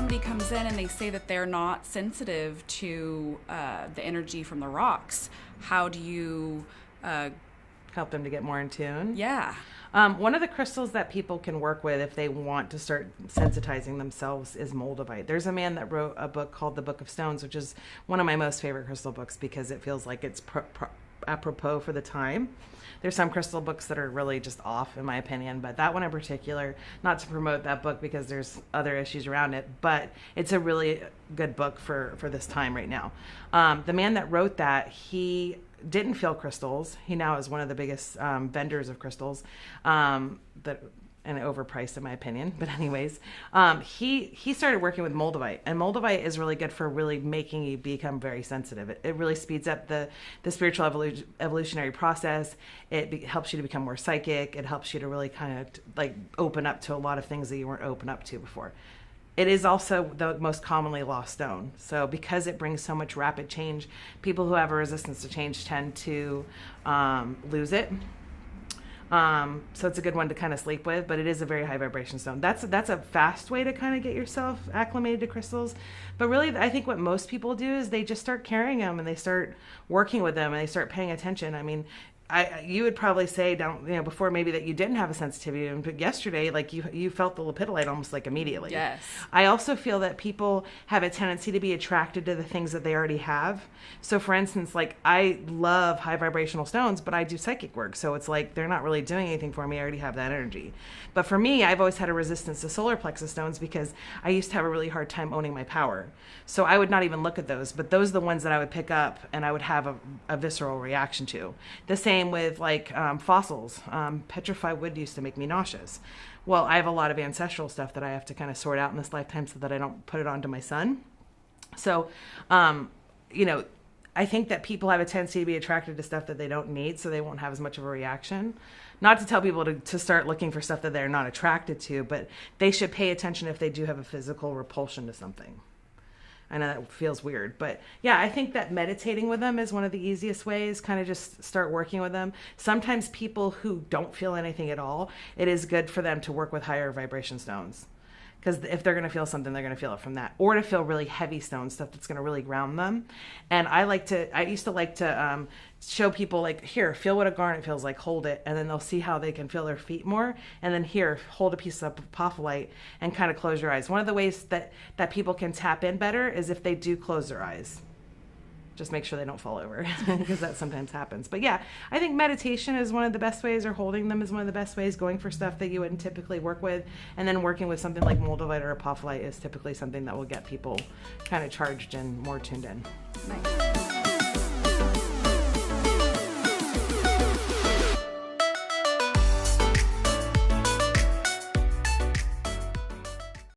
somebody comes in and they say that they're not sensitive to the energy from the rocks, how do you help them to get more in tune? Yeah. One of the crystals that people can work with if they want to start sensitizing themselves is moldavite. There's a man that wrote a book called The Book of Stones, which is one of my most favorite crystal books because it feels like it's apropos for the time. There's some crystal books that are really just off, in my opinion, but that one in particular, not to promote that book because there's other issues around it, but it's a really good book for this time right now. The man that wrote that, he didn't feel crystals. He now is one of the biggest vendors of crystals, and overpriced in my opinion. But anyways, he started working with moldavite, and moldavite is really good for really making you become very sensitive. It really speeds up the spiritual evolutionary process. It helps you to become more psychic. It helps you to really kind of like open up to a lot of things that you weren't open up to before. It is also the most commonly lost stone. So because it brings so much rapid change, people who have a resistance to change tend to lose it. So it's a good one to kind of sleep with, but it is a very high vibration stone. That's a fast way to kind of get yourself acclimated to crystals. But really, I think what most people do is they just start carrying them and they start working with them and they start paying attention. I mean, you would probably say before maybe that you didn't have a sensitivity, but yesterday, like you felt the lepidolite almost like immediately. Yes. I also feel that people have a tendency to be attracted to the things that they already have. So for instance, like I love high vibrational stones, but I do psychic work. So it's like, they're not really doing anything for me. I already have that energy. But for me, I've always had a resistance to solar plexus stones because I used to have a really hard time owning my power. So I would not even look at those, but those are the ones that I would pick up and I would have a visceral reaction to. The same with like fossils. Petrified wood used to make me nauseous. Well, I have a lot of ancestral stuff that I have to kind of sort out in this lifetime so that I don't put it onto my son. So, I think that people have a tendency to be attracted to stuff that they don't need, so they won't have as much of a reaction. Not to tell people to start looking for stuff that they're not attracted to, but they should pay attention if they do have a physical repulsion to something. I know that feels weird, but yeah, I think that meditating with them is one of the easiest ways, kind of just start working with them. Sometimes people who don't feel anything at all, it is good for them to work with higher vibration stones. Because if they're going to feel something, they're going to feel it from that. Or to feel really heavy stones, stuff that's going to really ground them. And I used to like to show people, like, here, feel what a garnet feels like, hold it. And then they'll see how they can feel their feet more. And then here, hold a piece of apophyllite and kind of close your eyes. One of the ways that people can tap in better is if they do close their eyes. Just make sure they don't fall over because that sometimes happens. But yeah, I think meditation is one of the best ways, or holding them is one of the best ways, going for stuff that you wouldn't typically work with. And then working with something like moldavite or apophyllite is typically something that will get people kind of charged and more tuned in. Nice.